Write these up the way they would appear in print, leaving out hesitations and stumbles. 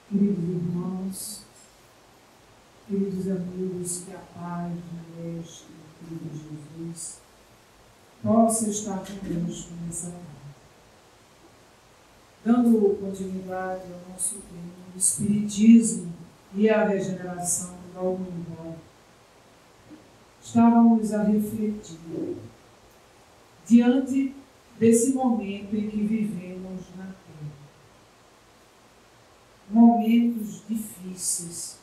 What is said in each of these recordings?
Queridos irmãos, queridos amigos, que a paz do Mestre, querido Jesus, possa estar conosco nessa tarde. Dando continuidade ao nosso tema do Espiritismo e a regeneração da humanidade, estávamos a refletir diante desse momento em que vivemos na Terra. Momentos difíceis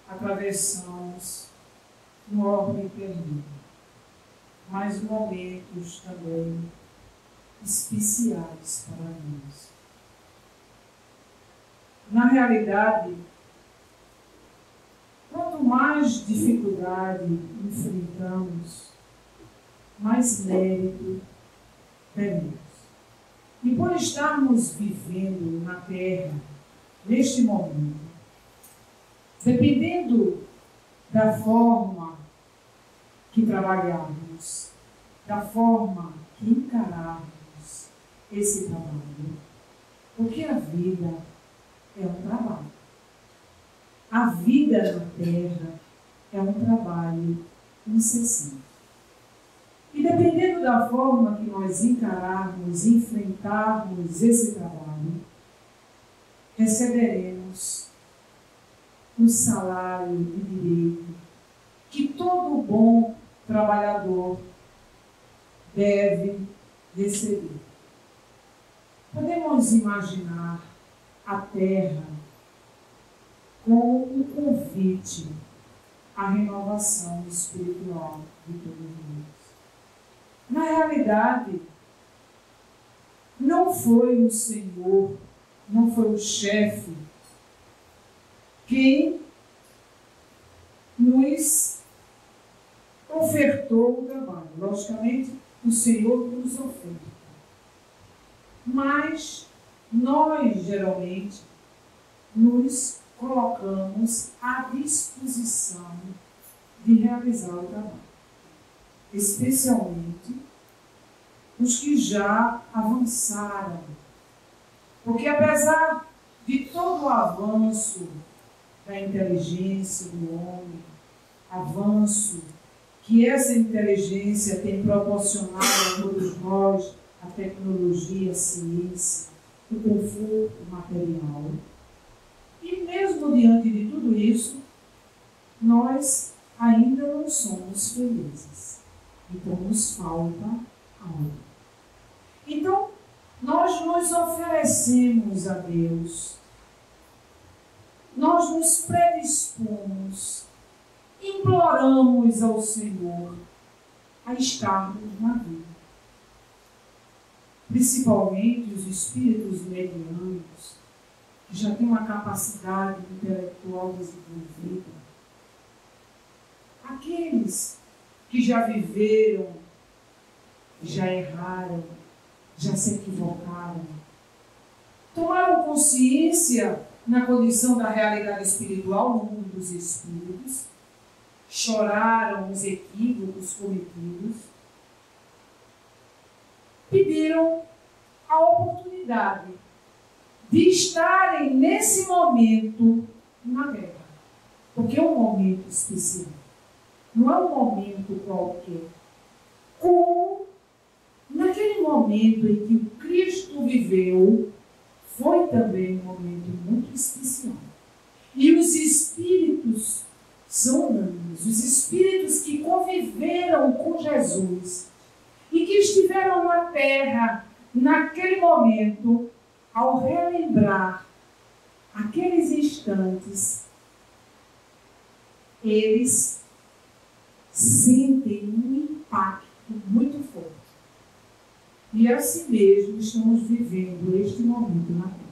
atravessamos no orbe terreno, mas momentos também especiais para nós. Na realidade, quanto mais dificuldade enfrentamos, mais mérito teremos. E por estarmos vivendo na Terra, neste momento, dependendo da forma que trabalharmos, da forma que encararmos esse trabalho, porque a vida é um trabalho. A vida na Terra é um trabalho incessante. E dependendo da forma que nós encararmos, enfrentarmos esse trabalho, receberemos um salário de direito que todo bom trabalhador deve receber. Podemos imaginar a Terra como um convite à renovação espiritual de todos nós. Na realidade, não foi o Senhor, não foi o chefe quem nos ofertou o trabalho. Logicamente, o Senhor nos oferta. Mas nós, geralmente, nos colocamos à disposição de realizar o trabalho. Especialmente os que já avançaram. Porque apesar de todo o avanço da inteligência do homem, avanço que essa inteligência tem proporcionado a todos nós, a tecnologia, a ciência, o conforto material, e mesmo diante de tudo isso, nós ainda não somos felizes. Então nos falta algo. Então, nós nos oferecemos a Deus, nós nos predispomos, imploramos ao Senhor a estarmos na vida. Principalmente os espíritos medianos, que já têm uma capacidade intelectual desenvolvida. Aqueles que já viveram, já erraram, já se equivocaram, tomaram consciência na condição da realidade espiritual no mundo dos espíritos, choraram os equívocos cometidos, pediram a oportunidade de estarem nesse momento na Terra, porque é um momento especial, não é um momento qualquer. Como naquele momento em que o Cristo viveu, foi também um momento muito especial. E os espíritos são unânimes, os espíritos que conviveram com Jesus e que estiveram na Terra naquele momento, ao relembrar aqueles instantes, eles sentem um impacto muito forte. E assim mesmo estamos vivendo este momento na Terra.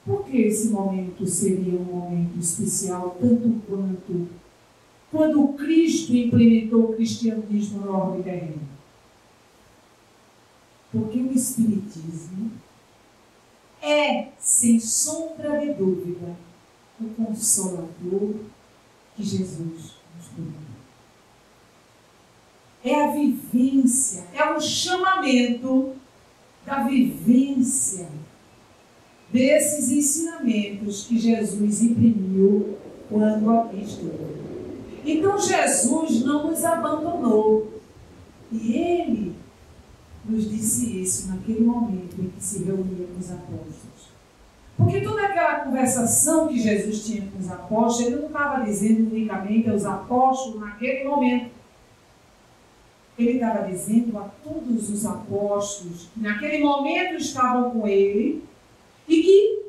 Por que esse momento seria um momento especial, tanto quanto quando Cristo implementou o cristianismo no orbe terreno? Porque o Espiritismo é, sem sombra de dúvida, o Consolador que Jesus nos prometeu. É a vivência, é o chamamento da vivência desses ensinamentos que Jesus imprimiu quando aqui esteve. Então Jesus não nos abandonou. E Ele nos disse isso naquele momento em que se reunia com os apóstolos. Porque toda aquela conversação que Jesus tinha com os apóstolos, Ele não estava dizendo unicamente aos apóstolos naquele momento. Ele estava dizendo a todos os apóstolos que naquele momento estavam com Ele e que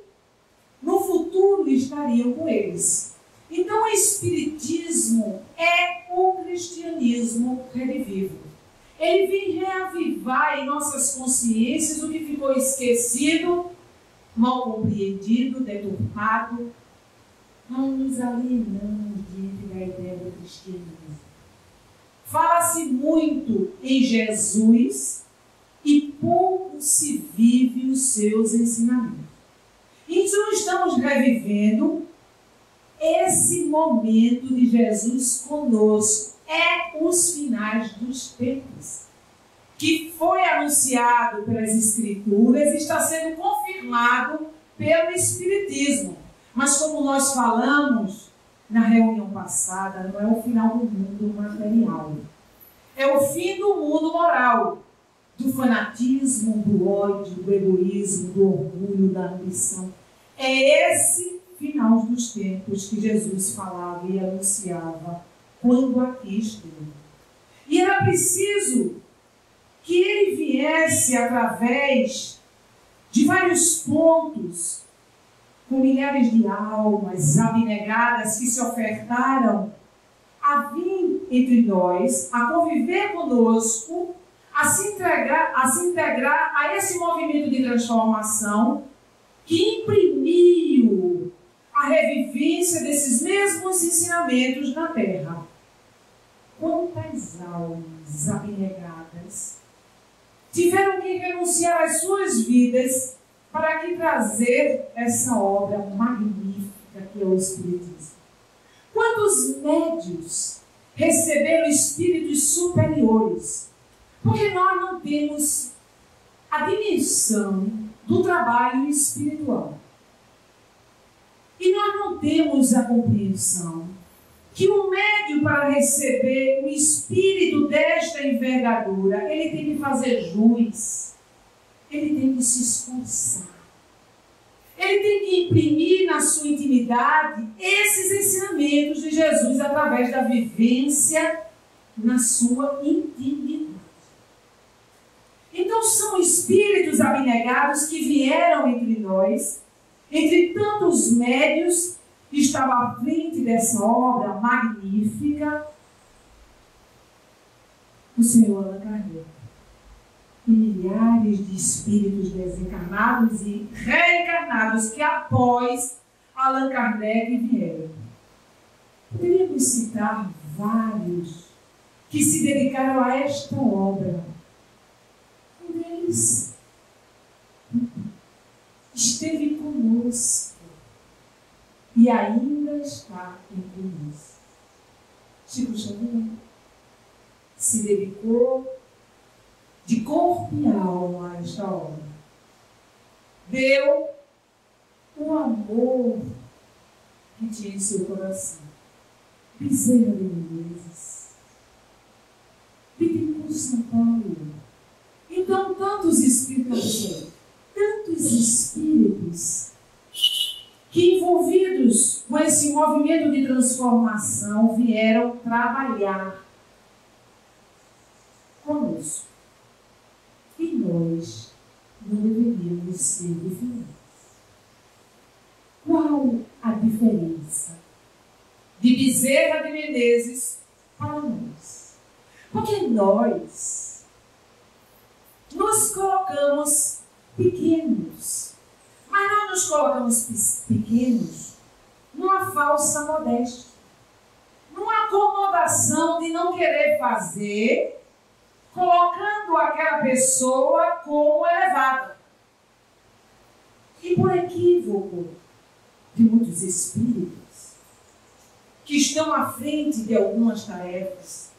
no futuro estariam com eles. Então o Espiritismo é o cristianismo redivivo. Ele vem reavivar em nossas consciências o que ficou esquecido, mal compreendido, deturpado. Não nos alienamos diante da ideia do cristianismo. Fala-se muito em Jesus e pouco se vive os seus ensinamentos. Então estamos revivendo esse momento de Jesus conosco. É os finais dos tempos, que foi anunciado pelas Escrituras e está sendo confirmado pelo Espiritismo. Mas como nós falamos na reunião passada, não é o final do mundo material. É o fim do mundo moral, do fanatismo, do ódio, do egoísmo, do orgulho, da ambição. É esse final dos tempos que Jesus falava e anunciava quando aqui esteve. E era preciso que ele viesse através de vários pontos, com milhares de almas abnegadas que se ofertaram a vir entre nós, a conviver conosco, a se integrar a esse movimento de transformação que imprimiu a revivência desses mesmos ensinamentos na Terra. Quantas almas abnegadas tiveram que renunciar às suas vidas para aqui trazer essa obra magnífica que é o Espiritismo? Quantos médios receberam espíritos superiores? Porque nós não temos a dimensão do trabalho espiritual. E nós não temos a compreensão que o médium, para receber um espírito desta envergadura, ele tem que fazer jus, ele tem que se esforçar, ele tem que imprimir na sua intimidade esses ensinamentos de Jesus através da vivência na sua intimidade. Então são espíritos abnegados que vieram entre nós, entre tantos médios, estava à frente dessa obra magnífica o Senhor Allan Kardec e milhares de espíritos desencarnados e reencarnados que após Allan Kardec vieram. Poderíamos citar vários que se dedicaram a esta obra. Um deles esteve conosco e ainda está entre nós. Chico Xavier se dedicou de corpo e alma a esta obra. Deu o amor que tinha em seu coração. Bezerra de Menezes, Bittencourt São Paulo. Então, tantos espíritos que, envolvidos com esse movimento de transformação, vieram trabalhar conosco. E nós não deveríamos ser diferentes. Qual a diferença de Bezerra de Menezes para nós? Porque nós nos colocamos pequenos, mas nós nos colocamos pequenos numa falsa modéstia, numa acomodação de não querer fazer, colocando aquela pessoa como elevada. E por equívoco de muitos espíritos que estão à frente de algumas tarefas,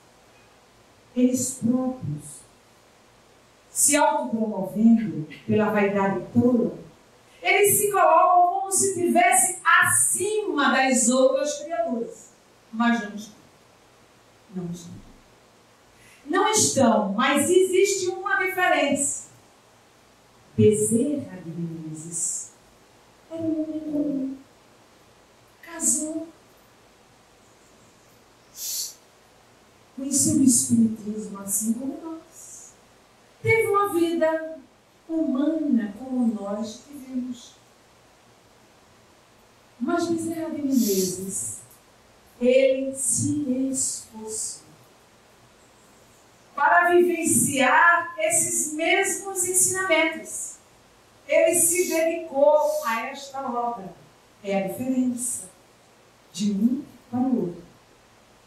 eles próprios, se autopromovendo pela vaidade tola, Eles se colocam como se estivessem acima das outras criaturas. Mas não estão. Não estão. Não estão, mas existe uma diferença. Bezerra de Menezes era um homem comum. Casou. Conheceu o Espiritismo assim como nós. Teve uma vida humana como nós tivemos. Mas Bezerra de Menezes, ele se esforçou para vivenciar esses mesmos ensinamentos. Ele se dedicou a esta obra. É a diferença de um para o outro.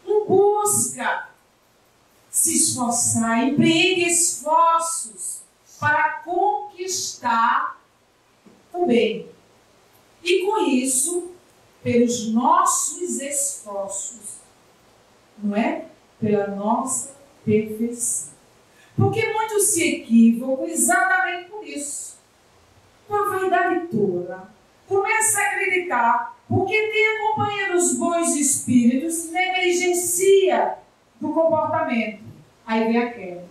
Um busca se esforçar, empreende esforços para conquistar o bem. E com isso, pelos nossos esforços, não é? Pela nossa perfeição. Porque muitos se equivocam exatamente por isso. Com a vaidade tola, começa a acreditar, porque tem a companhia dos bons espíritos, negligencia do comportamento. Aí vem a queda.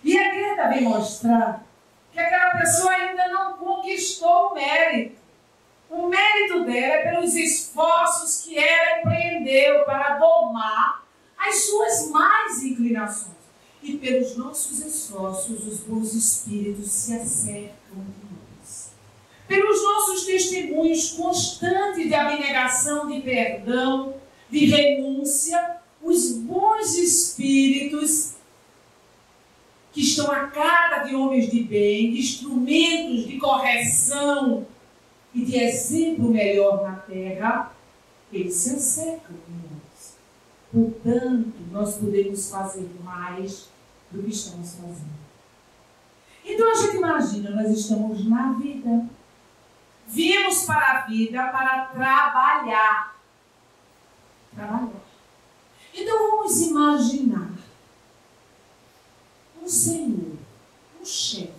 E a queda vem mostrar que aquela pessoa ainda não conquistou o mérito. O mérito dela é pelos esforços que ela empreendeu para domar as suas más inclinações. E pelos nossos esforços, os bons espíritos se acercam de nós. Pelos nossos testemunhos constantes de abnegação, de perdão, de renúncia, os bons espíritos que estão à cara de homens de bem, de instrumentos de correção e de exemplo melhor na terra, eles se acercam de nós. Portanto, nós podemos fazer mais do que estamos fazendo. Então a gente imagina, nós estamos na vida. Viemos para a vida para trabalhar. Trabalhar. Então vamos imaginar um senhor, um chefe.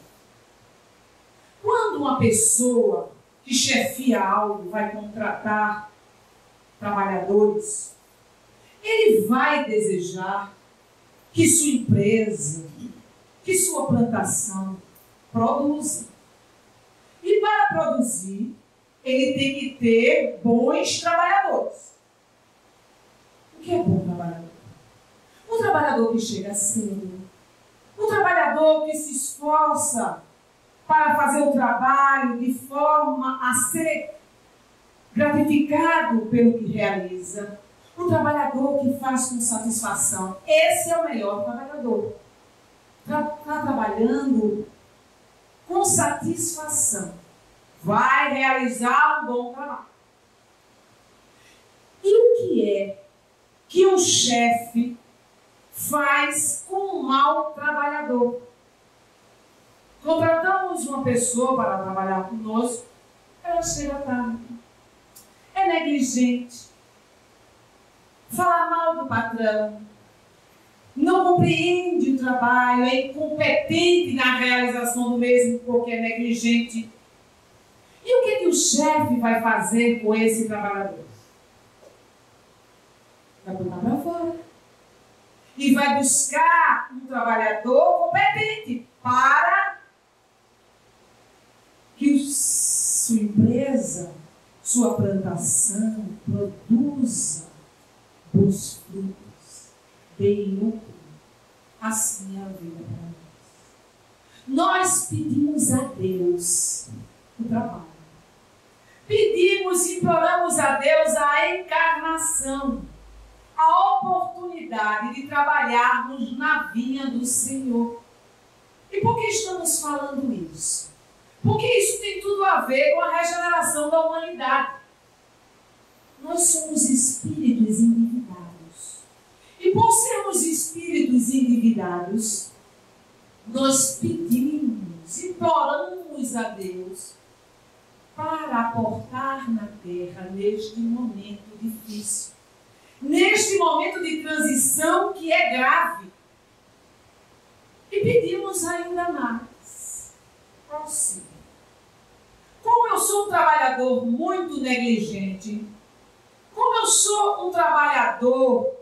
Quando uma pessoa que chefia algo vai contratar trabalhadores, ele vai desejar que sua empresa, que sua plantação produza. E para produzir, ele tem que ter bons trabalhadores. O que é bom trabalhador? Um trabalhador que chega cedo, um trabalhador que se esforça para fazer o trabalho de forma a ser gratificado pelo que realiza. Um trabalhador que faz com satisfação. Esse é o melhor trabalhador. Está trabalhando com satisfação. Vai realizar um bom trabalho. E o que é que um chefe faz com um mau trabalhador? Contratamos uma pessoa para trabalhar conosco, ela chega tarde, é negligente, fala mal do patrão, não compreende o trabalho, é incompetente na realização do mesmo porque é negligente. E o que o chefe vai fazer com esse trabalhador? Vai botar para fora. E vai buscar um trabalhador competente para que sua empresa, sua plantação produza bons frutos, bem lucro. Assim é a vida para nós. Nós pedimos a Deus o trabalho. Pedimos e imploramos a Deus a encarnação, a oportunidade de trabalharmos na vinha do Senhor. E por que estamos falando isso? Porque isso tem tudo a ver com a regeneração da humanidade. Nós somos espíritos endividados. E por sermos espíritos endividados, nós pedimos, imploramos a Deus para aportar na terra neste momento difícil. Neste momento de transição que é grave. E pedimos ainda mais. Qual seja? Com sou um trabalhador muito negligente, como eu sou um trabalhador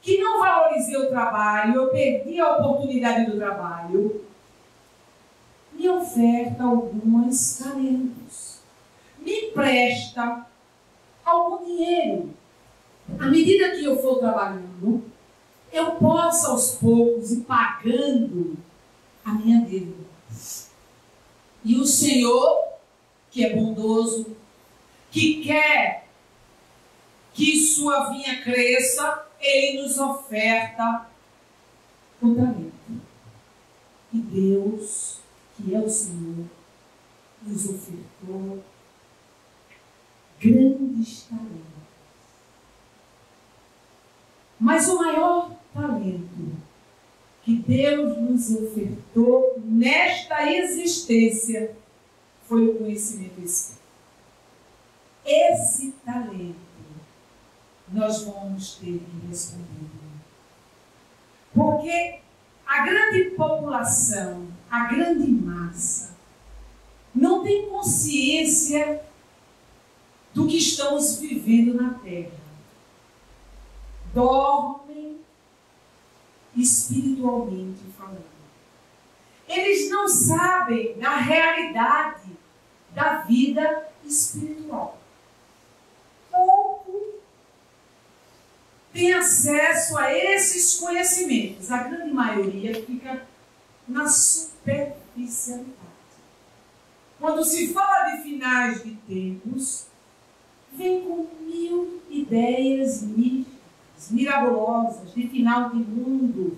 que não valorizei o trabalho, eu perdi a oportunidade do trabalho, me oferta alguns talentos, me presta algum dinheiro. À medida que eu for trabalhando, eu posso aos poucos ir pagando a minha dívida. E o Senhor, que é bondoso, que quer que sua vinha cresça, Ele nos oferta o talento. E Deus, que é o Senhor, nos ofertou grandes talentos. Mas o maior talento que Deus nos ofertou nesta existência foi o conhecimento espiritual. Esse talento nós vamos ter que responder. Porque a grande população, a grande massa, não tem consciência do que estamos vivendo na Terra. Dormem espiritualmente falando. Eles não sabem da realidade da vida espiritual. Pouco tem acesso a esses conhecimentos. A grande maioria fica na superficialidade. Quando se fala de finais de tempos, vem com 1000 ideias místicas, mirabolosas, de final de mundo.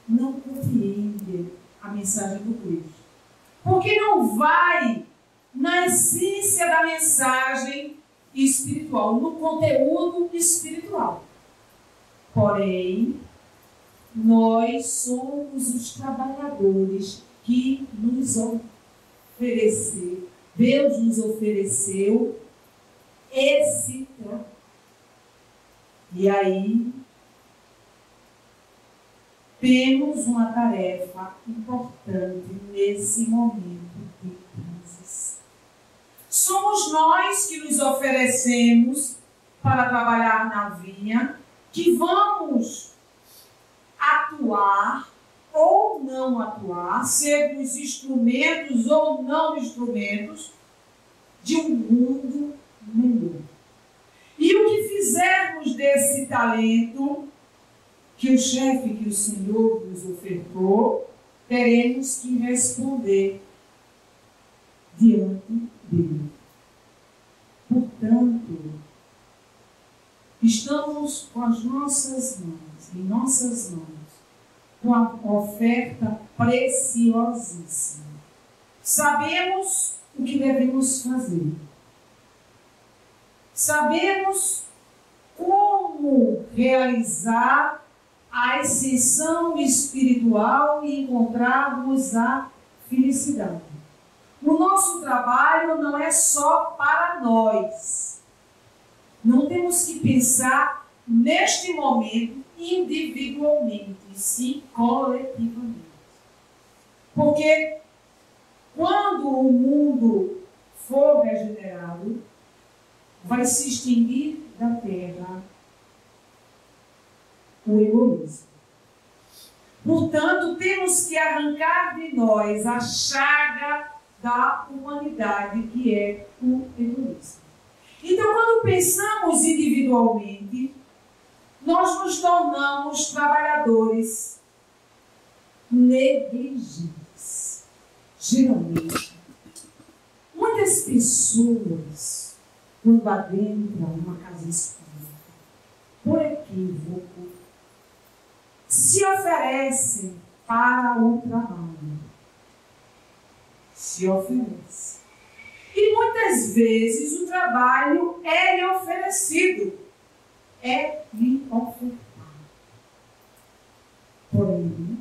Não compreende a mensagem do Cristo. Porque não vai na essência da mensagem espiritual, no conteúdo espiritual. Porém, nós somos os trabalhadores que nos ofereceu, Deus nos ofereceu esse trabalho. E aí, temos uma tarefa importante nesse momento de transição. Somos nós que nos oferecemos para trabalhar na vinha, que vamos atuar ou não atuar, sermos instrumentos ou não instrumentos de um mundo melhor. E o que fizermos desse talento que o chefe, que o Senhor nos ofertou, teremos que responder diante dele. Portanto, estamos com as nossas mãos, em nossas mãos, com a oferta preciosíssima. Sabemos o que devemos fazer. Sabemos como realizar a ascensão espiritual e encontrarmos a felicidade. O nosso trabalho não é só para nós. Não temos que pensar neste momento individualmente, sim coletivamente. Porque quando o mundo for regenerado, vai se extinguir da terra o egoísmo. Portanto, temos que arrancar de nós a chaga da humanidade, que é o egoísmo. Então, quando pensamos individualmente, nós nos tornamos trabalhadores negligentes. Geralmente, muitas pessoas, quando adentram uma casa espírita, por equívoco, se oferecem para o trabalho. Se oferecem. E muitas vezes o trabalho é lhe oferecido. É lhe ofertado. Porém,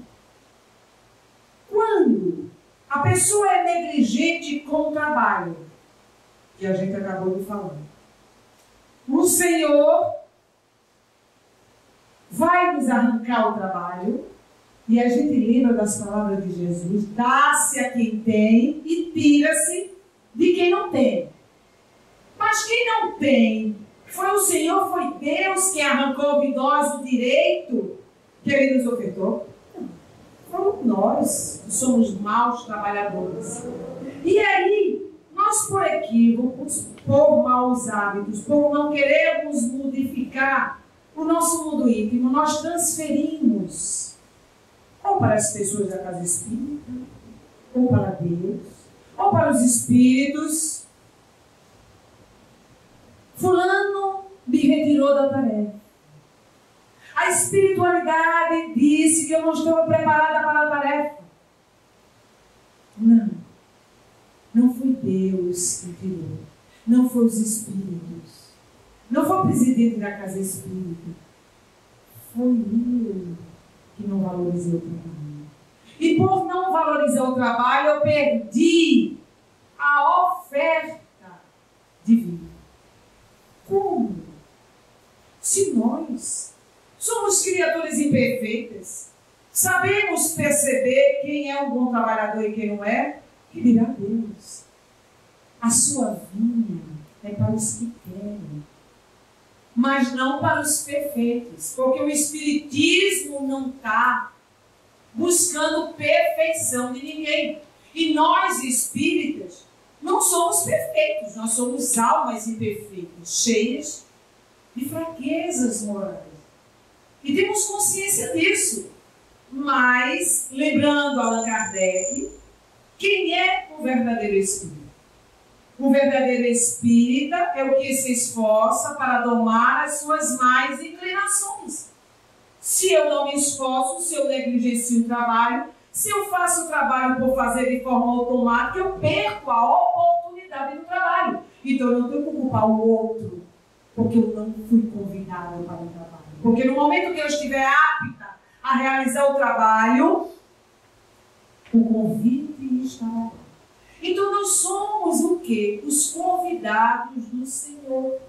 quando a pessoa é negligente com o trabalho, que a gente acabou de falar, o Senhor vai nos arrancar o trabalho E a gente lembra das palavras de Jesus: dá-se a quem tem e tira-se de quem não tem. Mas quem não tem, foi o Senhor, foi Deus que arrancou de nós o direito que Ele nos ofertou? Não. Fomos nós que somos maus trabalhadores. E aí, nós por equívocos, por maus hábitos, por não querermos modificar o nosso mundo íntimo, nós transferimos ou para as pessoas da casa espírita, ou para Deus, ou para os espíritos. Fulano me retirou da tarefa. A espiritualidade disse que eu não estou preparada para a tarefa. Não. Não foi Deus que tirou. Não foi os espíritos. Não foi o presidente da casa espírita. Foi eu que não valorizei o trabalho. E por não valorizar o trabalho, eu perdi a oferta divina. Como? Se nós somos criaturas imperfeitas, sabemos perceber quem é um bom trabalhador e quem não é, que dirá Deus. A sua vinha é para os que querem, mas não para os perfeitos, porque o Espiritismo não está buscando perfeição de ninguém. E nós, espíritas, não somos perfeitos, nós somos almas imperfeitas, cheias de fraquezas morais. E temos consciência disso. Mas, lembrando Allan Kardec, quem é o verdadeiro espírita? O verdadeiro espírita é o que se esforça para domar as suas más inclinações. Se eu não me esforço, se eu negligencio o trabalho, se eu faço o trabalho por fazer de forma automática, eu perco a oportunidade do trabalho. Então eu não tenho que culpar o outro, porque eu não fui convidada para o trabalho. Porque no momento que eu estiver apta a realizar o trabalho, o convite estará lá. Então nós somos o quê? Os convidados do Senhor.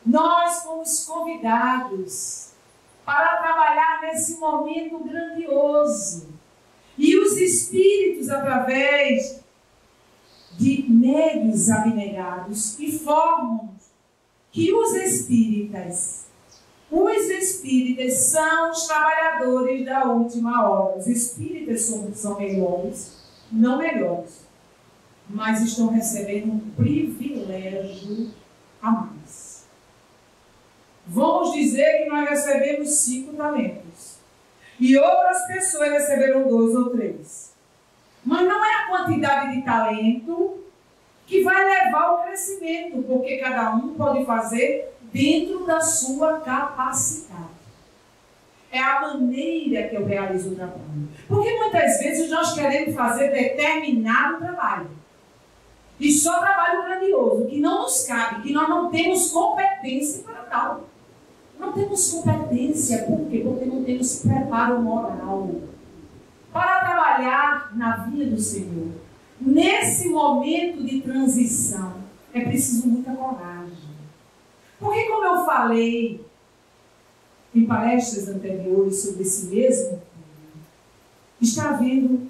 Nós fomos convidados para trabalhar nesse momento grandioso. E os espíritos, através de médiuns abnegados, informam que os espíritas são os trabalhadores da última hora. Os espíritas são melhores, não melhores, mas estão recebendo um privilégio a mais. Vamos dizer que nós recebemos 5 talentos e outras pessoas receberam 2 ou 3. Mas não é a quantidade de talento que vai levar ao crescimento, porque cada um pode fazer dentro da sua capacidade. É a maneira que eu realizo o trabalho. Porque muitas vezes nós queremos fazer determinado trabalho. E só trabalho grandioso, que não nos cabe, que nós não temos competência para tal. Não temos competência, por quê? Porque não temos preparo moral para trabalhar na vinha do Senhor. Nesse momento de transição, é preciso muita coragem. Porque, como eu falei em palestras anteriores sobre esse mesmo tema, está havendo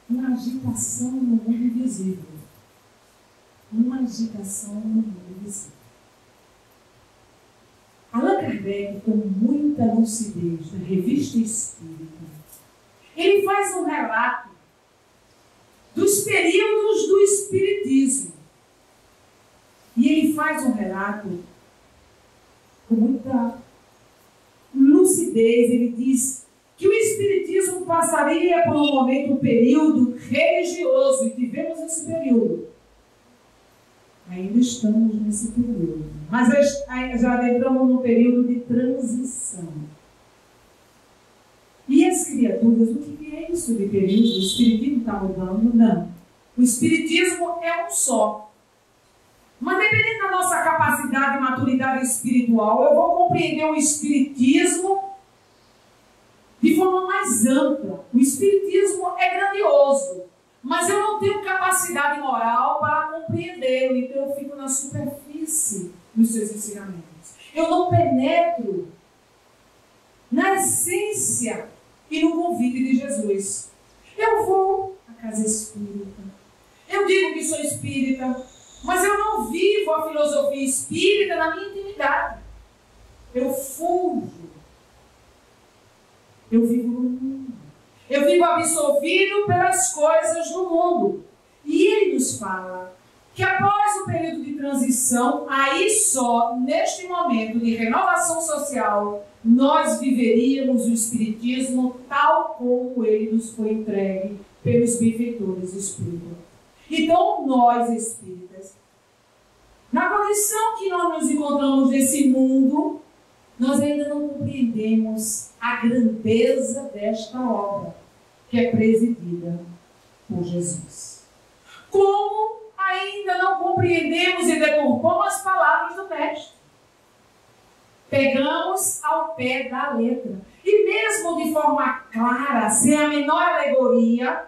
uma agitação no mundo invisível. Uma agitação no mundo invisível. Allan Kardec, com muita lucidez, na Revista Espírita, ele faz um relato dos períodos do Espiritismo. E ele faz um relato com muita lucidez. Ele diz que o Espiritismo passaria por um momento, um período religioso, e tivemos esse período. Ainda estamos nesse período. Mas já entramos num período de transição. E as criaturas, o que é isso de período? O Espiritismo está mudando? Não. O Espiritismo é um só. Mas dependendo da nossa capacidade e maturidade espiritual, eu vou compreender o Espiritismo de forma mais ampla. O Espiritismo é grandioso, mas eu não tenho capacidade moral para compreendê-lo, então eu fico na superfície dos seus ensinamentos. Eu não penetro na essência e no convite de Jesus. Eu vou à casa espírita. Eu digo que sou espírita, mas eu não vivo a filosofia espírita na minha intimidade. Eu fujo. Eu vivo no mundo. Eu vivo absorvido pelas coisas do mundo. E ele nos fala que após o período de transição, aí só, neste momento de renovação social, nós viveríamos o Espiritismo tal como ele nos foi entregue pelos benfeitores espíritas. Então, nós espíritas, na condição que nós nos encontramos nesse mundo, nós ainda não compreendemos a grandeza desta obra, que é presidida por Jesus. Como ainda não compreendemos e deturpamos as palavras do Mestre. Pegamos ao pé da letra. E mesmo de forma clara, sem a menor alegoria,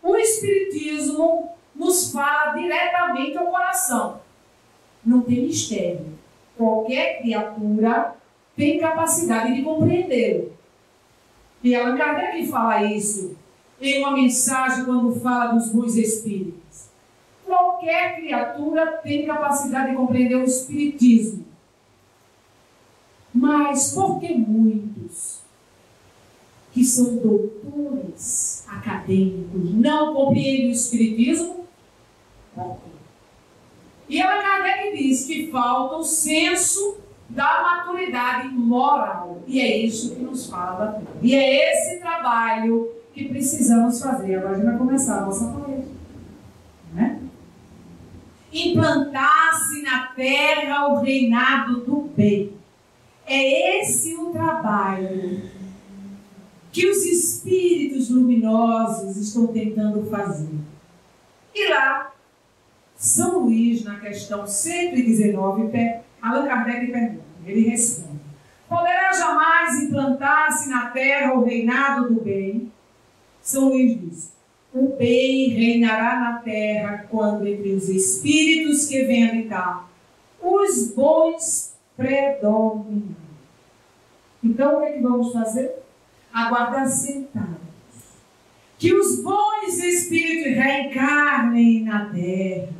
o Espiritismo nos fala diretamente ao coração. Não tem mistério. Qualquer criatura tem capacidade de compreendê-lo. E Allan Kardec fala isso em uma mensagem quando fala dos bons espíritos. Qualquer criatura tem capacidade de compreender o Espiritismo. Mas por que muitos que são doutores acadêmicos não compreendem o Espiritismo? E Allan Kardec diz que falta o senso da maturidade moral. E é isso que nos fala. E é esse trabalho que precisamos fazer. Agora a gente vai começar a nossa palestra. Né? Implantar-se na terra o reinado do bem. É esse o trabalho que os espíritos luminosos estão tentando fazer. E lá, São Luís, na questão 119, Allan Kardec pergunta, ele responde: poderá jamais implantar-se na terra o reinado do bem? São Luís diz: o bem reinará na terra quando entre os espíritos que vêm habitar os bons predominarem. Então o que é que vamos fazer? Aguardar sentados que os bons espíritos reencarnem na terra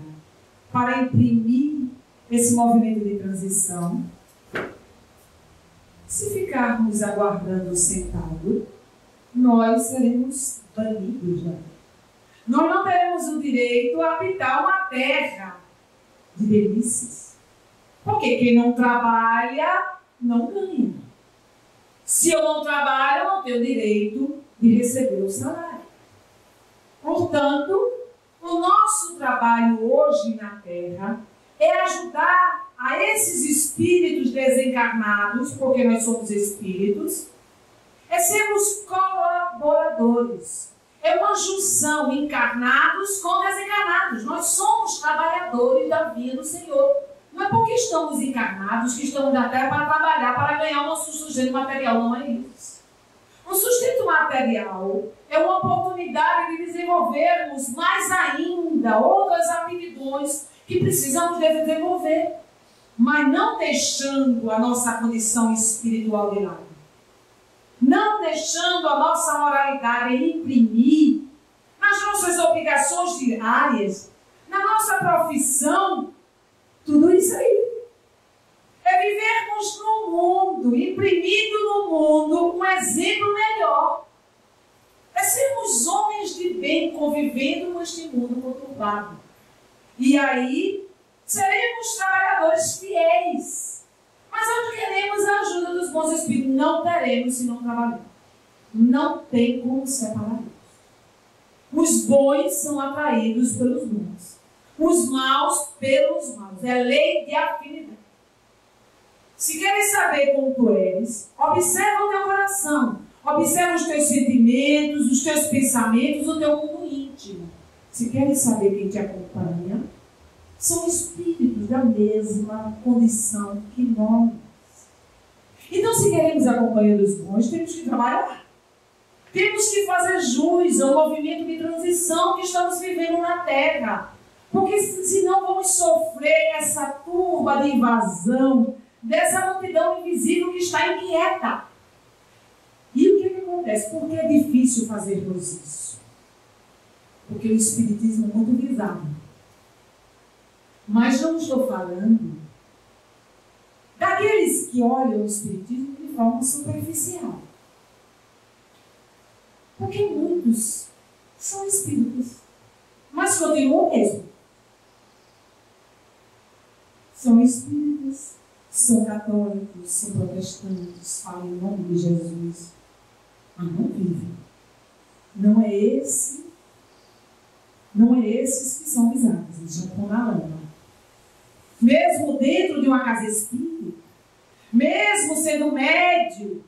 para imprimir esse movimento de transição. Se ficarmos aguardando sentado, nós seremos banidos da terra. Nós não teremos o direito a habitar uma terra de delícias. Porque quem não trabalha, não ganha. Se eu não trabalho, eu não tenho direito de receber o salário. Portanto, o nosso trabalho hoje na Terra é ajudar a esses espíritos desencarnados, porque nós somos espíritos, é sermos colaboradores. É uma junção, encarnados com desencarnados. Nós somos trabalhadores da via do Senhor. Não é porque estamos encarnados que estamos na Terra para trabalhar, para ganhar o nosso sustento material. Não é isso. O sustento material é uma oportunidade de desenvolvermos mais ainda outras aptidões que precisamos desenvolver, mas não deixando a nossa condição espiritual de lado. Não deixando a nossa moralidade imprimir nas nossas obrigações diárias, na nossa profissão, tudo isso aí. É vivermos no mundo, imprimindo no mundo um exemplo melhor. É sermos homens de bem convivendo neste mundo conturbado. E aí, seremos trabalhadores fiéis. Mas onde queremos a ajuda dos bons espíritos, não teremos se não trabalhar. Não tem como separar isso. Os bons são atraídos pelos bons. Os maus pelos maus. É lei de afinidade. Se queres saber como tu és, observa o teu coração. Observa os teus sentimentos, os teus pensamentos, o teu mundo íntimo. Se queres saber quem te acompanha, são espíritos da mesma condição que nós. Então, se queremos a companhia dos bons, temos que trabalhar. Temos que fazer jus ao movimento de transição que estamos vivendo na Terra. Porque senão vamos sofrer essa turba de invasão dessa multidão invisível que está inquieta. E o que acontece? Por que é difícil fazermos isso? Porque o Espiritismo é muito visado. Mas não estou falando daqueles que olham o Espiritismo de forma superficial. Porque muitos são espíritas, mas continuam mesmo. São espíritas, são católicos, são protestantes, falam em nome de Jesus, mas não vivem. Não é esses que são visados, eles já estão na lama. Mesmo dentro de uma casa espírita, mesmo sendo médio,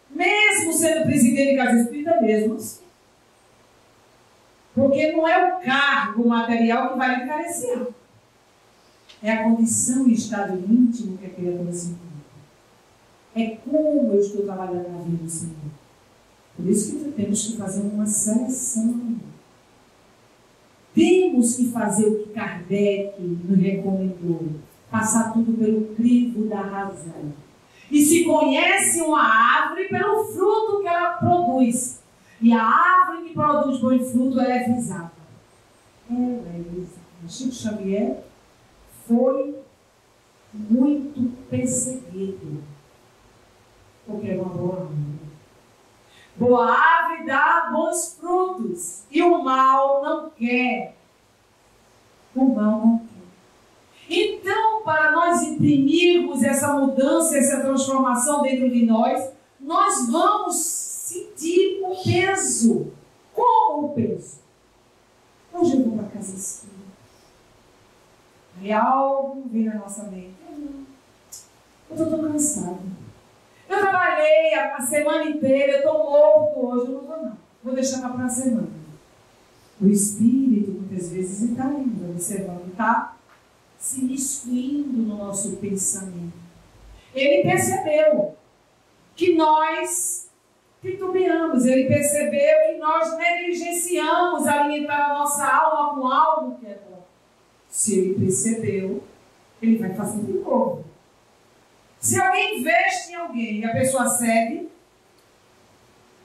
mesmo sendo presidente de casa espírita, mesmo assim. Porque não é o cargo material que vai lhe carecer. É a condição e estado íntimo que a criatura se encontra. É como eu estou trabalhando na vida do Senhor. Por isso que temos que fazer uma seleção. Temos que fazer o que Kardec nos recomendou. Passar tudo pelo crivo da razão. E se conhece uma árvore pelo fruto que ela produz. E a árvore que produz bom fruto, ela é visada. Ela é visada. Chico Xavier foi muito perseguido. Porque é uma boa árvore. Boa árvore dá bons frutos. E o mal não quer. O mal não quer. Então, para nós imprimirmos essa mudança, essa transformação dentro de nós, nós vamos sentir o peso. Como o peso? Hoje eu vou para casa espírita. Aí algo vem na nossa mente. Eu estou cansado. Eu trabalhei a semana inteira, eu estou morto hoje, eu não vou não. Vou deixar para a semana. O espírito, muitas vezes, está indo, observando, está se miscuindo no nosso pensamento. Ele percebeu que nós titubeamos, ele percebeu que nós negligenciamos alimentar a nossa alma com algo que é bom. Se ele percebeu, ele vai fazer de novo. Se alguém investe em alguém e a pessoa cede,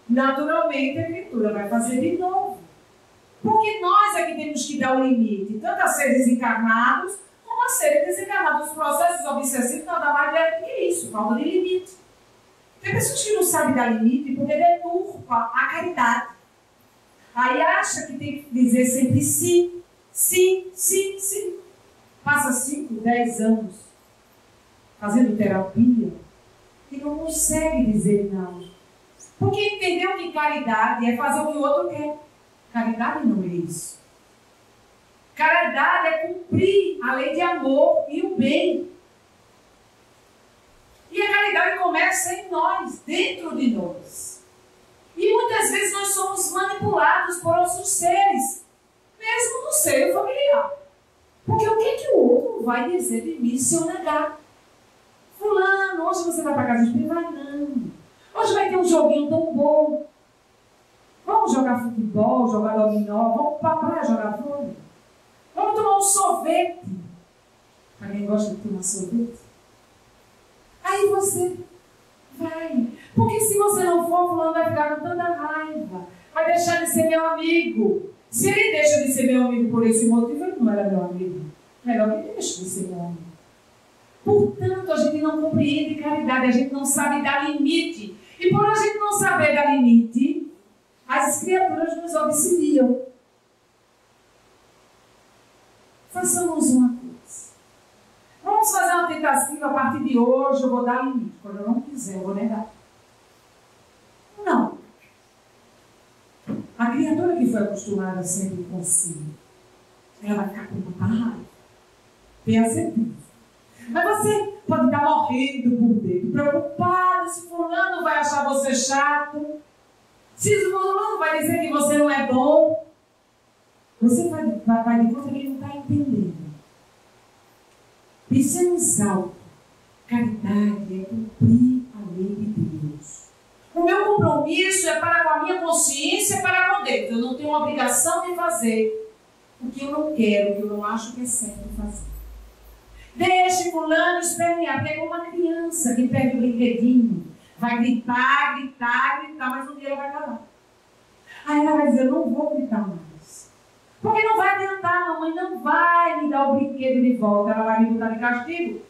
naturalmente a criatura vai fazer de novo. Porque nós é que temos que dar o limite, tanto a seres encarnados, como a seres desencarnados. Os processos obsessivos nada mais é do que isso, falta de limite. Tem pessoas que não sabem dar limite porque deturpa a caridade. Aí acha que tem que dizer sempre sim, sim, sim, sim. Passa 5, 10 anos fazendo terapia e não consegue dizer não. Porque entendeu que caridade é fazer o que o outro quer. Caridade não é isso. Caridade é cumprir a lei de amor e o bem. E a caridade começa em nós, dentro de nós. E muitas vezes nós somos manipulados por outros seres, mesmo no seio familiar. Porque o que o outro vai dizer de mim se eu negar? Fulano, hoje você vai para casa de mim? Vai não. Hoje vai ter um joguinho tão bom. Vamos jogar futebol, jogar dominó, vamos para a praia jogar vôlei. Vamos tomar um sorvete. Alguém gosta de tomar sorvete? Aí você vai. Porque se você não for, fulano vai ficar com tanta raiva. Vai deixar de ser meu amigo. Se ele deixa de ser meu amigo por esse motivo, ele não era meu amigo. Melhor que ele deixe de ser meu amigo. Portanto, a gente não compreende caridade, a gente não sabe dar limite. E por a gente não saber dar limite, as criaturas nos obsidiam. Façamos uma coisa. Vamos fazer uma tentativa a partir de hoje, eu vou dar limite. Quando eu não quiser, eu vou negar. Não. A criatura que foi acostumada sempre com si, ela vai ficar com muita raiva. Tenha certeza. Mas você pode estar morrendo por dentro, preocupado se fulano vai achar você chato, se fulano vai dizer que você não é bom. Você vai de conta que ele não está entendendo. Pensemos alto. Caridade é cumprir a lei de Deus. O meu compromisso é para com a minha consciência, para com Deus. Eu não tenho obrigação de fazer o que eu não quero, o que eu não acho que é certo fazer. Deixe fulano espernear, porque é como uma criança que perde o brinquedinho. vai gritar, gritar, gritar, mas um dia ela vai calar. Aí ela vai dizer, eu não vou gritar mais. Porque não vai adiantar, mamãe não vai me dar o brinquedo de volta, ela vai me botar de castigo.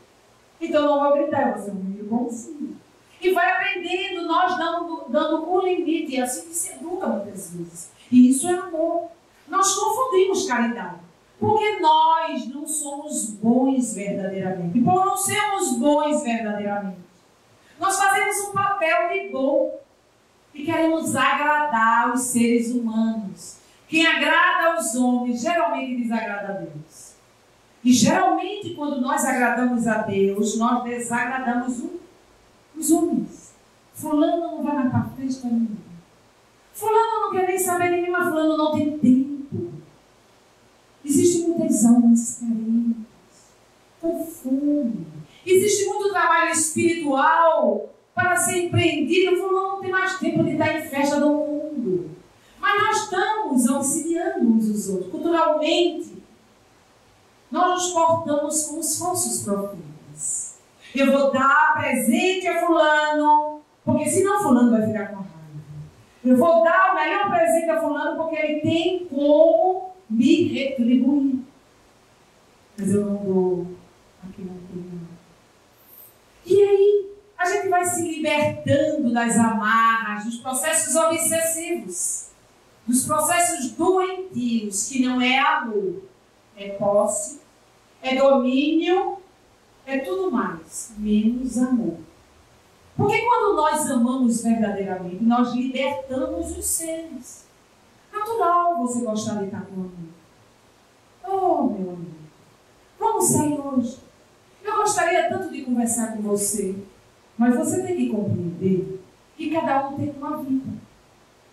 Então eu não vou gritar, eu vou ser um menino bonzinho. E vai aprendendo, nós dando um limite, e assim que se educa muitas vezes. E isso é amor. Nós confundimos caridade. Porque nós não somos bons verdadeiramente. E por não sermos bons verdadeiramente, nós fazemos um papel de bom. E queremos agradar os seres humanos. Quem agrada aos homens, geralmente desagrada a Deus. E geralmente, quando nós agradamos a Deus, nós desagradamos os homens. Fulano não vai na festa nenhuma. Fulano não quer nem saber de mim, mas fulano não tem tempo. Existem muitas almas carentes, com fome. Existe muito trabalho espiritual para ser empreendido. Fulano não tem mais tempo de estar em festa do mundo. Mas nós estamos auxiliando uns os outros. Culturalmente, nós nos portamos como os falsos profetas. Eu vou dar presente a fulano, porque senão fulano vai ficar com raiva. Eu vou dar o melhor presente a fulano, porque ele tem como me retribuir. Mas eu não dou aqui não tem nada. E aí, a gente vai se libertando das amarras, dos processos obsessivos, dos processos doentios, que não é amor, é posse, é domínio, é tudo mais, menos amor. Porque quando nós amamos verdadeiramente, nós libertamos os seres. Natural você gostar de estar com um amigo. Oh, meu amigo, vamos sair hoje. Eu gostaria tanto de conversar com você, mas você tem que compreender que cada um tem uma vida.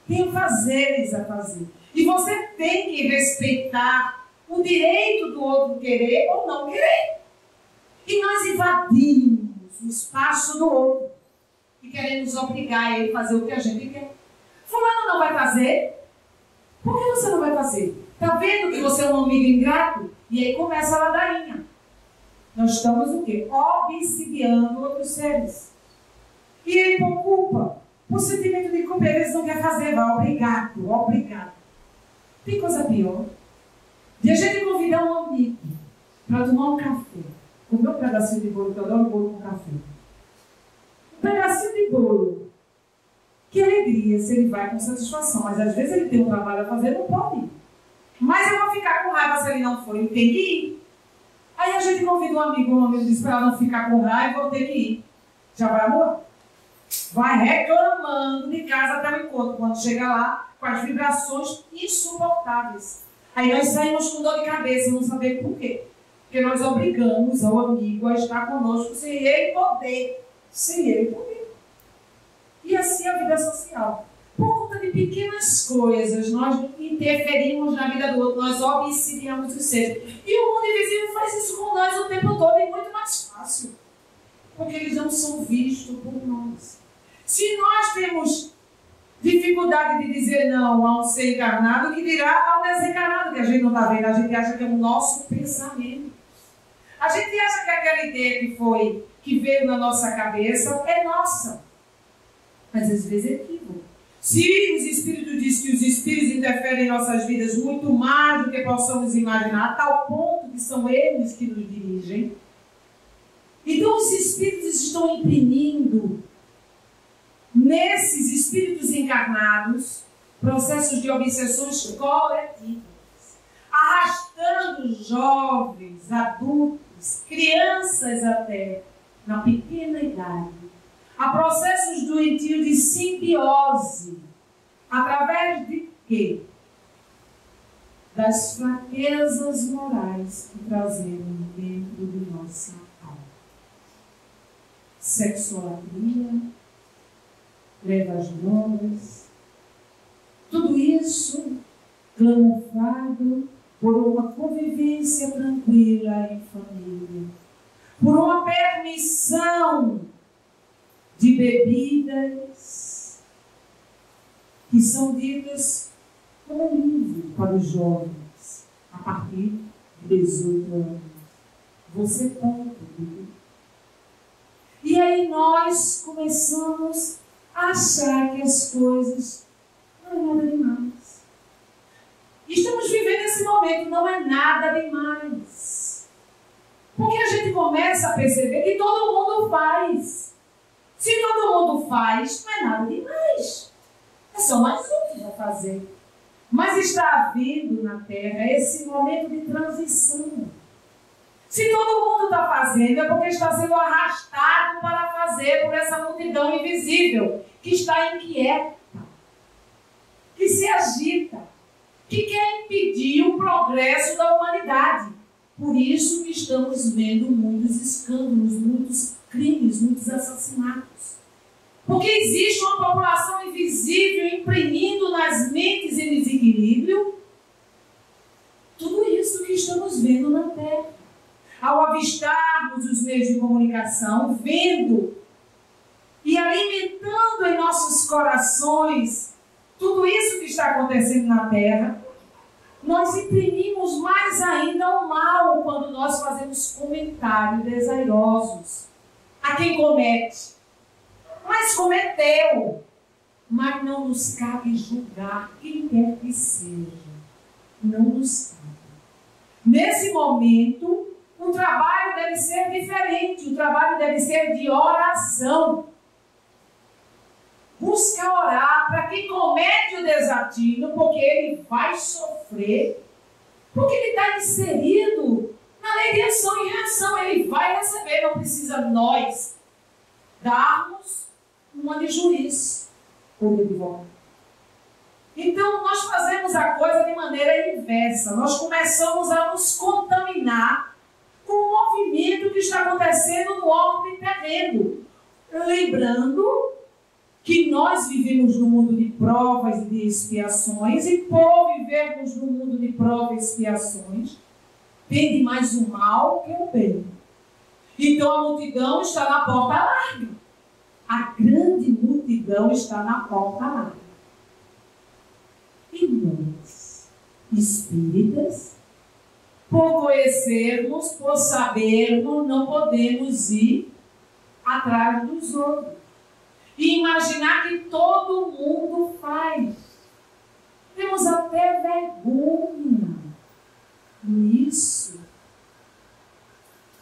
Tem fazeres a fazer. E você tem que respeitar o direito do outro querer ou não querer. E nós invadimos o espaço do outro e queremos obrigar ele a fazer o que a gente quer. Fulano não vai fazer? Por que você não vai fazer? Está vendo que você é um amigo ingrato? E aí começa a ladainha. Nós estamos o quê? Obsidiando outros seres. E ele por culpa, por sentimento de culpa, eles não quer fazer, vai obrigado, obrigado. Tem coisa pior? De a gente convidar um amigo para tomar um café, comer um pedacinho de bolo, que eu adoro bolo com café. Um pedacinho de bolo. Que alegria se ele vai com satisfação, mas às vezes ele tem um trabalho a fazer, não pode ir. Mas eu vou ficar com raiva se ele não for, ele tem que ir. Aí a gente convida um amigo diz para não ficar com raiva, vou ter que ir. Já vai amor? Vai reclamando de casa até o encontro, quando chega lá, com as vibrações insuportáveis. Aí nós saímos com dor de cabeça, não sabemos por quê. Porque nós obrigamos ao amigo a estar conosco sem ele poder. Sem ele poder. E assim a vida social. Por conta de pequenas coisas, nós interferimos na vida do outro, nós obsidiamos os seres. E o mundo invisível faz isso com nós o tempo todo e muito mais fácil. Porque eles não são vistos por nós. Se nós temos dificuldade de dizer não a um ser encarnado, que dirá ao desencarnado, que a gente não está vendo, a gente acha que é o nosso pensamento. A gente acha que aquela ideia que veio na nossa cabeça é nossa. Mas às vezes é equívoco. Se os Espíritos dizem que os Espíritos interferem em nossas vidas muito mais do que possamos imaginar, a tal ponto que são eles que nos dirigem, então os Espíritos estão imprimindo nesses Espíritos encarnados processos de obsessões coletivas, arrastando jovens, adultos, crianças até, na pequena idade, a processos doentios de simbiose. Através de quê? Das fraquezas morais que trazemos dentro de nossa alma. Sexolatria, trevas longas, tudo isso camuflado por uma convivência tranquila em família, por uma permissão de bebidas que são ditas como livre para os jovens a partir de 18 anos. Você pode beber. E E aí nós começamos a achar que as coisas não é nada demais. Estamos vivendo esse momento, não é nada demais. Porque a gente começa a perceber que todo mundo faz. Se todo mundo faz, não é nada demais. É só mais um que vai fazer. Mas está havendo na Terra esse momento de transição. Se todo mundo está fazendo, é porque está sendo arrastado para fazer por essa multidão invisível, que está inquieta, que se agita, que quer impedir o progresso da humanidade. Por isso que estamos vendo muitos escândalos, muitos crimes, muitos assassinatos. Porque existe uma população invisível imprimindo nas mentes em desequilíbrio tudo isso que estamos vendo na Terra. Ao avistarmos os meios de comunicação, vendo e alimentando em nossos corações tudo isso que está acontecendo na Terra, nós imprimimos mais ainda o mal quando nós fazemos comentários desairosos a quem comete. Mas cometeu. Mas não nos cabe julgar quem quer que seja. Não nos cabe. Nesse momento, o trabalho deve ser diferente. O trabalho deve ser de oração. Busca orar para quem comete o desatino, porque ele vai sofrer, porque ele está inserido na lei de ação e reação. Ele vai receber, não precisa nós darmos uma de juiz ou de advogado. Então, nós fazemos a coisa de maneira inversa. Nós começamos a nos contaminar com o movimento que está acontecendo no orbe terreno. Lembrando que nós vivemos num mundo de provas e de expiações, e por vivermos num mundo de provas e expiações, tende mais o mal que o bem. Então a multidão está na porta larga. A grande multidão está na porta larga. E nós, espíritas, por conhecermos, por sabermos, não podemos ir atrás dos outros. E imaginar que todo mundo faz. Temos até vergonha nisso.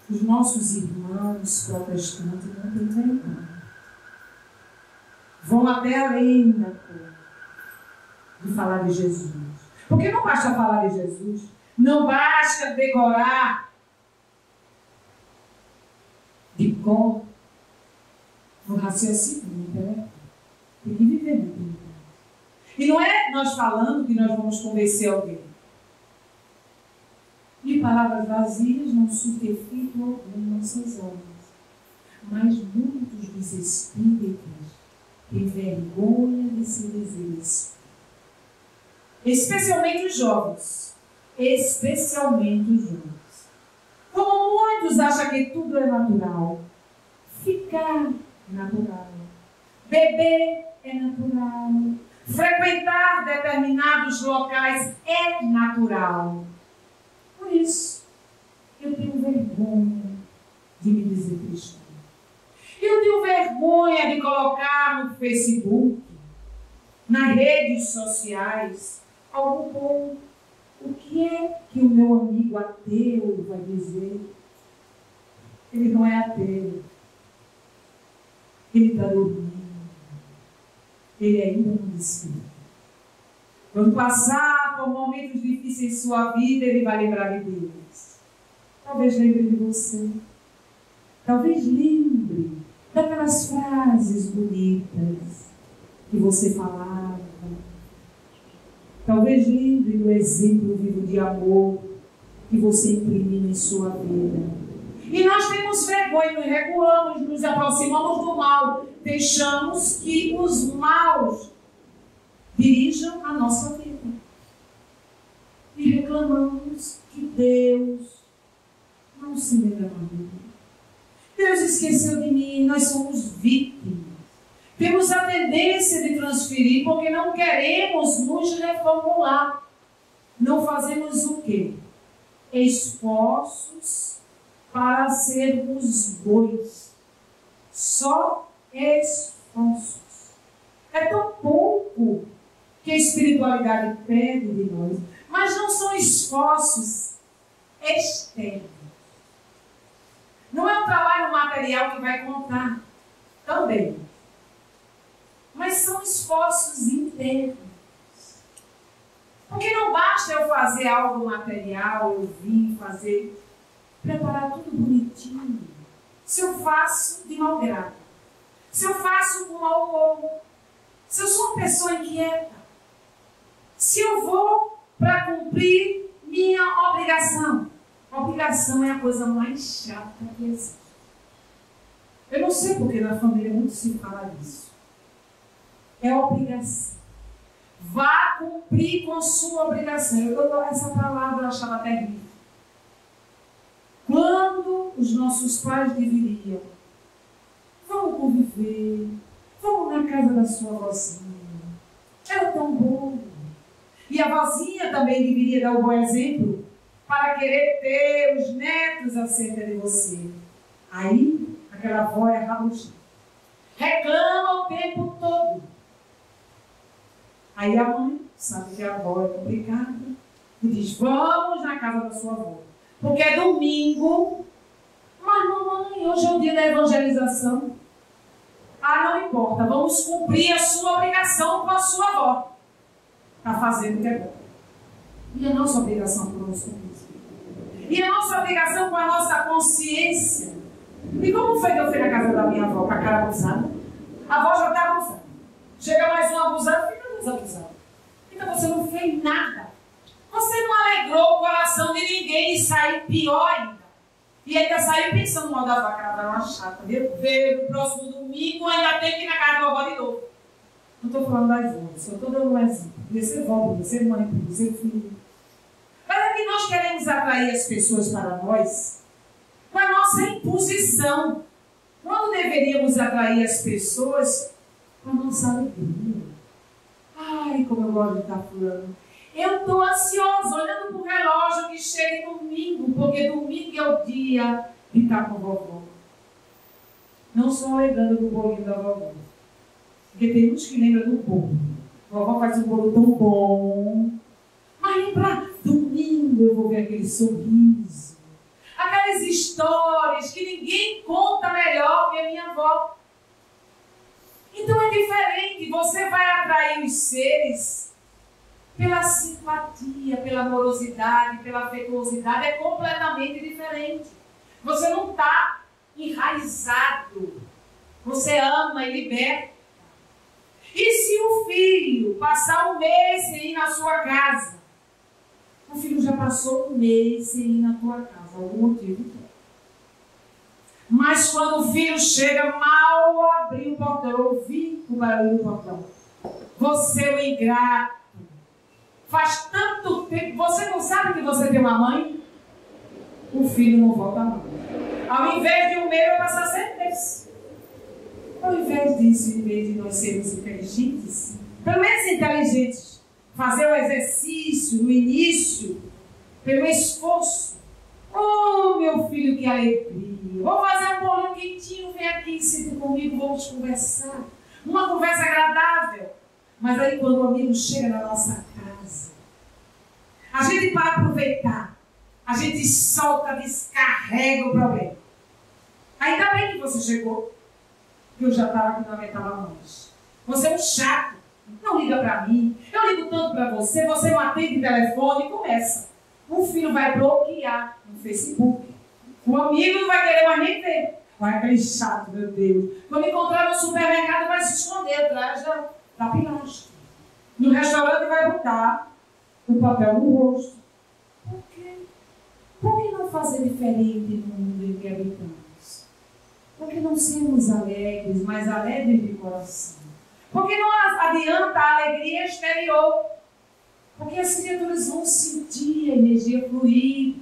Os nossos irmãos protestantes não têm vergonha. Vão até além da coisa de falar de Jesus. Porque não basta falar de Jesus, não basta decorar de cor o raciocínio, né? Tem que viver na comunidade. E não é nós falando que nós vamos convencer alguém. De palavras vazias não surte efeito algum em nossas almas. Mas muitos dos espíritas têm vergonha de se dizer isso. Especialmente os jovens. Especialmente os jovens. Como muitos acham que tudo é natural. Ficar natural. Beber é natural. Frequentar determinados locais é natural. Por isso, eu tenho vergonha de me dizer cristão. Eu tenho vergonha de colocar no Facebook, nas redes sociais, algo bom. O que é que o meu amigo ateu vai dizer? Ele não é ateu. Ele está dormindo. Ele ainda não desperta. Quando passar por momentos difíceis em sua vida, ele vai lembrar de Deus. Talvez lembre de você. Talvez lembre daquelas frases bonitas que você falava. Talvez lembre do exemplo vivo de amor que você imprimiu em sua vida. E nós temos vergonha, nos recuamos, nos aproximamos do mal, deixamos que os maus dirijam a nossa vida. E reclamamos que Deus não se lembra de mim. Deus esqueceu de mim, nós somos vítimas. Temos a tendência de transferir porque não queremos nos reformular. Não fazemos o quê? Esforços para sermos bois. Só esforços. É tão pouco que a espiritualidade pede de nós, mas não são esforços externos. Não é um trabalho material que vai contar também, mas são esforços internos. Porque não basta eu fazer algo material, eu vir fazer, preparar tudo bonitinho. Se eu faço de mau grado, se eu faço com mau humor, se eu sou uma pessoa inquieta, se eu vou para cumprir minha obrigação. A obrigação é a coisa mais chata que existe. Eu não sei porque na família muito se fala disso. É obrigação. Vá cumprir com sua obrigação. Essa palavra eu achava terrível. Quando os nossos pais deveriam, vamos conviver, vamos na casa da sua vozinha. Era tão bom. E a vozinha também deveria dar um bom exemplo para querer ter os netos acerca de você. Aí, aquela avó é rabugenta. Reclama o tempo todo. Aí a mãe, sabe que a avó é complicada, e diz, vamos na casa da sua avó. Porque é domingo. Mas mamãe, hoje é o dia da evangelização. Ah, não importa, vamos cumprir a sua obrigação com a sua avó. Está fazendo o que é bom. E a nossa obrigação conosco mesmo. E a nossa obrigação com a nossa consciência. E como foi que eu fui na casa da minha avó com a cara abusada? A avó já está abusada. Chega mais um abusado, fica mais abusado. Então você não fez nada. Você não alegrou o coração de ninguém e saiu pior ainda. E ainda saiu pensando mal da avó, que ela vai uma chata. Veio no próximo domingo, ainda tem que ir na casa da avó de novo. Não estou falando das vozes, eu estou dando um exemplo. Podia ser vó, podia ser mãe, podia ser filho. Mas é que nós queremos atrair as pessoas para nós com a nossa imposição. Quando deveríamos atrair as pessoas com a nossa alegria. Ai, como eu gosto de estar falando. Eu estou ansiosa, olhando para o relógio que chega domingo, porque domingo é o dia de estar com a vovó. Não só lembrando do bolinho da vovó. Porque tem muitos que lembram do bolo. A vovó faz um bolo tão bom. Mas lembrar, domingo eu vou ver aquele sorriso. Aquelas histórias que ninguém conta melhor que a minha avó. Então é diferente. Você vai atrair os seres pela simpatia, pela amorosidade, pela afetuosidade. É completamente diferente. Você não está enraizado. Você ama e liberta. E se o filho passar um mês sem ir na sua casa? O filho já passou um mês sem ir na tua casa. Algum motivo tem. Mas quando o filho chega, mal abriu o portão. Eu ouvi o barulho do portão. Você é o ingrato. Faz tanto tempo. Você não sabe que você tem uma mãe? O filho não volta mais. Ao invés de um mês, vai passar 7 meses. Ao invés disso, em vez de nós sermos inteligentes, pelo menos inteligentes, fazer o exercício no início, pelo esforço. Oh, meu filho, que alegria! Vou fazer um bolinho quentinho, vem aqui, senta comigo, vamos conversar. Uma conversa agradável. Mas aí, quando o amigo chega na nossa casa, a gente para aproveitar, a gente solta, descarrega o problema. Ainda bem que você chegou. Que eu já estava que não aguentava mais. Você é um chato. Não liga para mim. Eu ligo tanto para você. Você não atende o telefone e começa. O filho vai bloquear no Facebook. O amigo não vai querer mais nem ver. Vai aquele chato, meu Deus. Quando encontrar no supermercado, vai se esconder atrás da pilastra. No restaurante vai botar o papel no rosto. Por quê? Por que não fazer diferente no mundo em que habitamos? Por que não sermos alegres, mas alegres de coração? Porque não adianta a alegria exterior. Porque as criaturas vão sentir a energia fluir.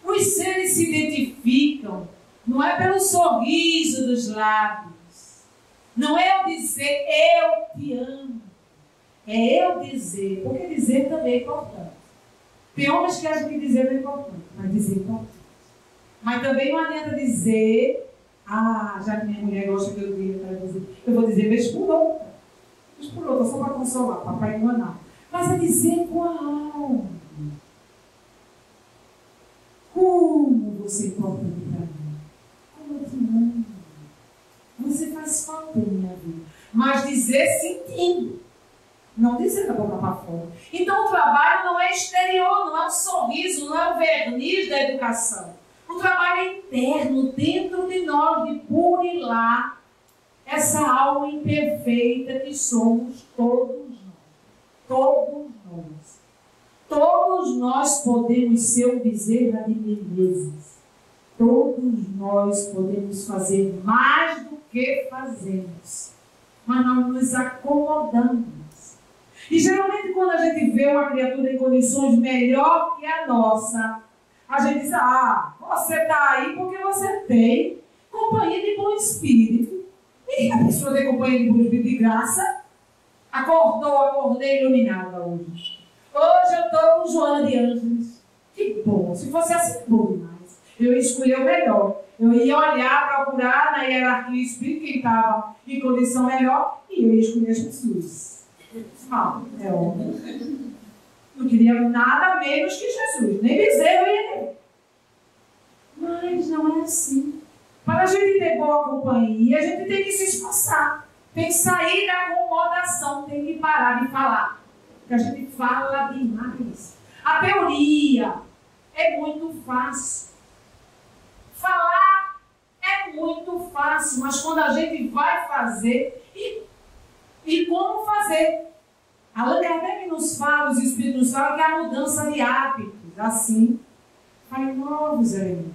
Os seres se identificam, não é pelo sorriso dos lábios. Não é eu dizer, eu te amo. É eu dizer, porque dizer também é importante. Tem homens que acham que dizer não é importante, mas dizer é importante. Mas também não adianta dizer Já que minha mulher gosta que eu diga para dizer, eu vou dizer vez por outra. Vez por outra, só para consolar, papai não é nada. Mas é dizer com a alma. Como você é importante para mim. Como eu te amo. Você faz falta em minha vida. Mas dizer sentindo. Não dizer da boca para fora. Então o trabalho não é exterior, não é um sorriso, não é o verniz da educação. O trabalho é interno, dentro de nós, de burilar essa alma imperfeita que somos todos nós. Todos nós. Todos nós podemos ser o Bezerra de Menezes. Todos nós podemos fazer mais do que fazemos. Mas nós nos acomodamos. E geralmente quando a gente vê uma criatura em condições melhor que a nossa, a gente diz, você está aí porque você tem companhia de bom espírito. E a pessoa tem companhia de bom espírito de graça. Acordei iluminada hoje. Hoje eu estou com Joana de Ângeles. Que bom, se fosse assim, bom demais. Eu ia escolher o melhor. Eu ia olhar, procurar na hierarquia espírita quem estava em condição melhor e eu ia escolher Jesus. É óbvio. Não queria nada menos que Jesus. Nem bezerro eu ia ter. Mas não é assim. Para a gente ter boa companhia, a gente tem que se esforçar. Tem que sair da acomodação. Tem que parar de falar. Porque a gente fala demais. A teoria é muito fácil. Falar é muito fácil. Mas quando a gente vai fazer... E como fazer? Allan Kardec nos fala, os Espíritos nos falam que é a mudança de hábitos. Assim, faz novos elementos,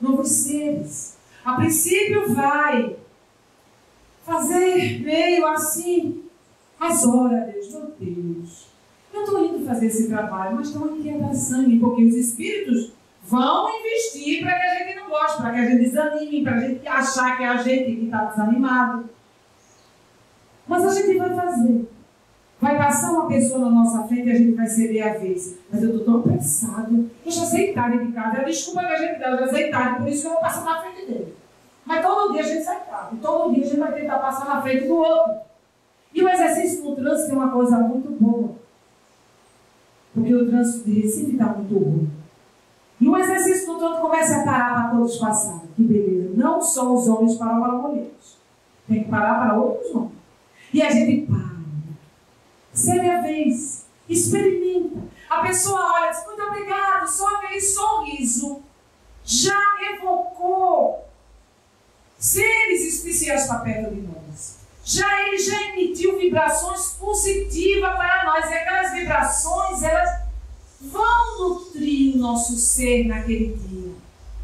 novos seres. A princípio vai fazer meio assim, mas ora, Deus, meu Deus, eu estou indo fazer esse trabalho, mas estão inquietação, porque os Espíritos vão investir para que a gente não goste, para que a gente desanime, para a gente achar que é a gente que está desanimado. Mas a gente vai fazer. Vai passar uma pessoa na nossa frente e a gente vai ceder a vez. Mas eu estou tão cansado. Eu já sei tarde de casa. É a desculpa que a gente dá. Eu já sei tarde. Por isso que eu vou passar na frente dele. Mas todo dia a gente sai tarde. Todo dia a gente vai tentar passar na frente do outro. E o exercício no trânsito é uma coisa muito boa. Porque o trânsito de Recife está muito ruim. E o exercício no trânsito começa a parar para todos passarem. Que beleza. Não só os homens param para mulheres. Tem que parar para outros homens. E a gente para. Cede a vez. Experimenta. A pessoa olha e diz, muito obrigado. Só aquele sorriso já evocou seres especiais para perto de nós. Ele já emitiu vibrações positivas para nós. E aquelas vibrações, elas vão nutrir o nosso ser naquele dia.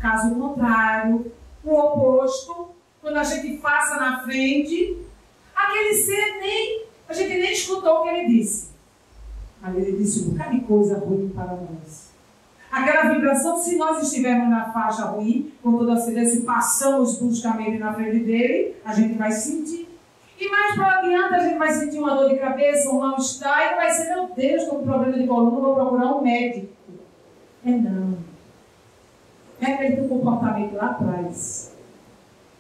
Caso contrário, o oposto, quando a gente passa na frente... Aquele ser a gente nem escutou o que ele disse. Mas ele disse um bocado de coisa ruim para nós. Aquela vibração, se nós estivermos na faixa ruim, com toda certeza, se passamos bruscamente na frente dele, a gente vai sentir. E mais para adiante, a gente vai sentir uma dor de cabeça, um mal-estar, e vai ser, meu Deus, estou com problema de coluna, vou procurar um médico. Não. É aquele teu comportamento lá atrás.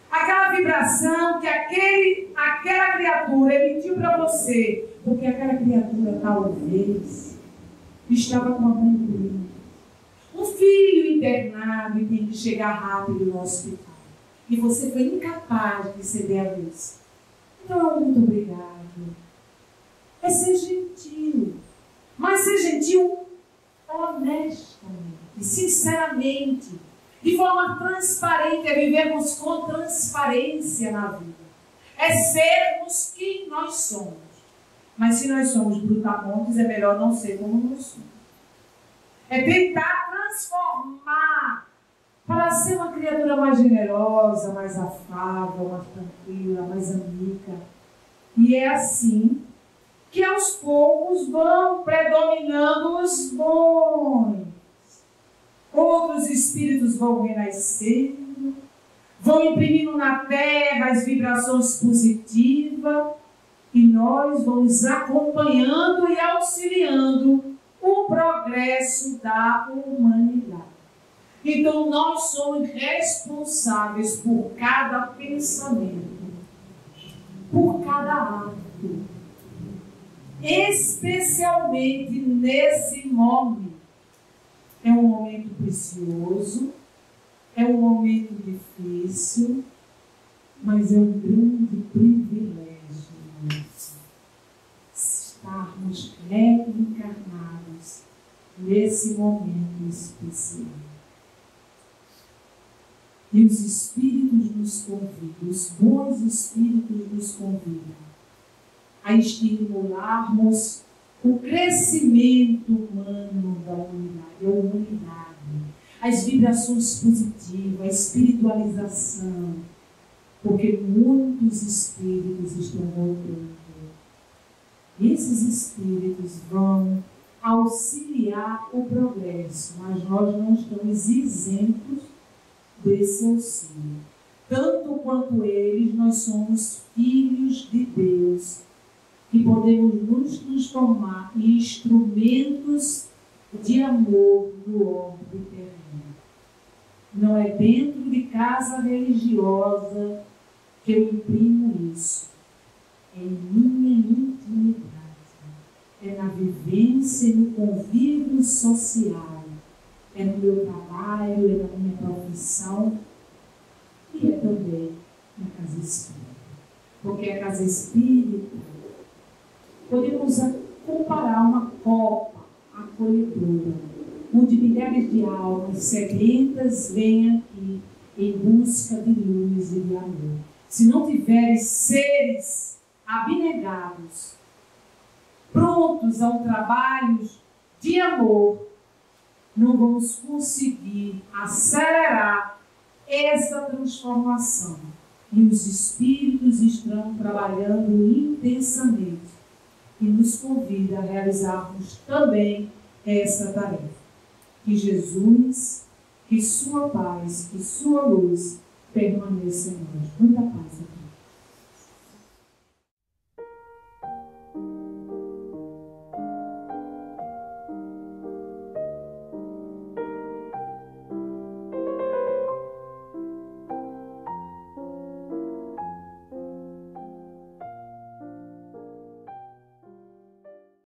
Aquela vibração que aquela criatura emitiu para você, porque aquela criatura talvez estava com uma mãe doente. Um filho internado e tem que chegar rápido no hospital. E você foi incapaz de ceder a vez. Então, muito obrigado. É ser gentil. Mas ser gentil honestamente, sinceramente. De forma transparente, é vivermos com transparência na vida. É sermos quem nós somos. Mas se nós somos brutamontes, é melhor não ser como nós somos. É tentar transformar para ser uma criatura mais generosa, mais afável, mais tranquila, mais amiga. E é assim que aos poucos vão predominando os bons. Outros espíritos vão renascendo, vão imprimindo na terra as vibrações positivas e nós vamos acompanhando e auxiliando o progresso da humanidade. Então nós somos responsáveis por cada pensamento, por cada ato, especialmente nesse momento. É um momento precioso, é um momento difícil, mas é um grande privilégio estarmos reencarnados nesse momento especial. E os Espíritos nos convidam, os bons Espíritos nos convidam a estimularmos o crescimento humano da humanidade, as vibrações positivas, a espiritualização, porque muitos espíritos estão voltando. Esses espíritos vão auxiliar o progresso, mas nós não estamos isentos desse auxílio. Tanto quanto eles, nós somos filhos de Deus, que podemos nos transformar em instrumentos de amor no orbe terreno. Não é dentro de casa religiosa que eu imprimo isso. É em minha intimidade. É na vivência e no convívio social. É no meu trabalho, é na minha profissão. E é também na casa espírita. Porque a casa espírita, podemos comparar uma copa acolhedora, onde milhares de almas sedentas vêm aqui em busca de luz e de amor. Se não tiveres seres abnegados, prontos ao trabalho de amor, não vamos conseguir acelerar essa transformação. E os Espíritos estão trabalhando intensamente e nos convida a realizarmos também essa tarefa. Que Jesus, que sua paz, que sua luz permaneça em nós. Muita paz.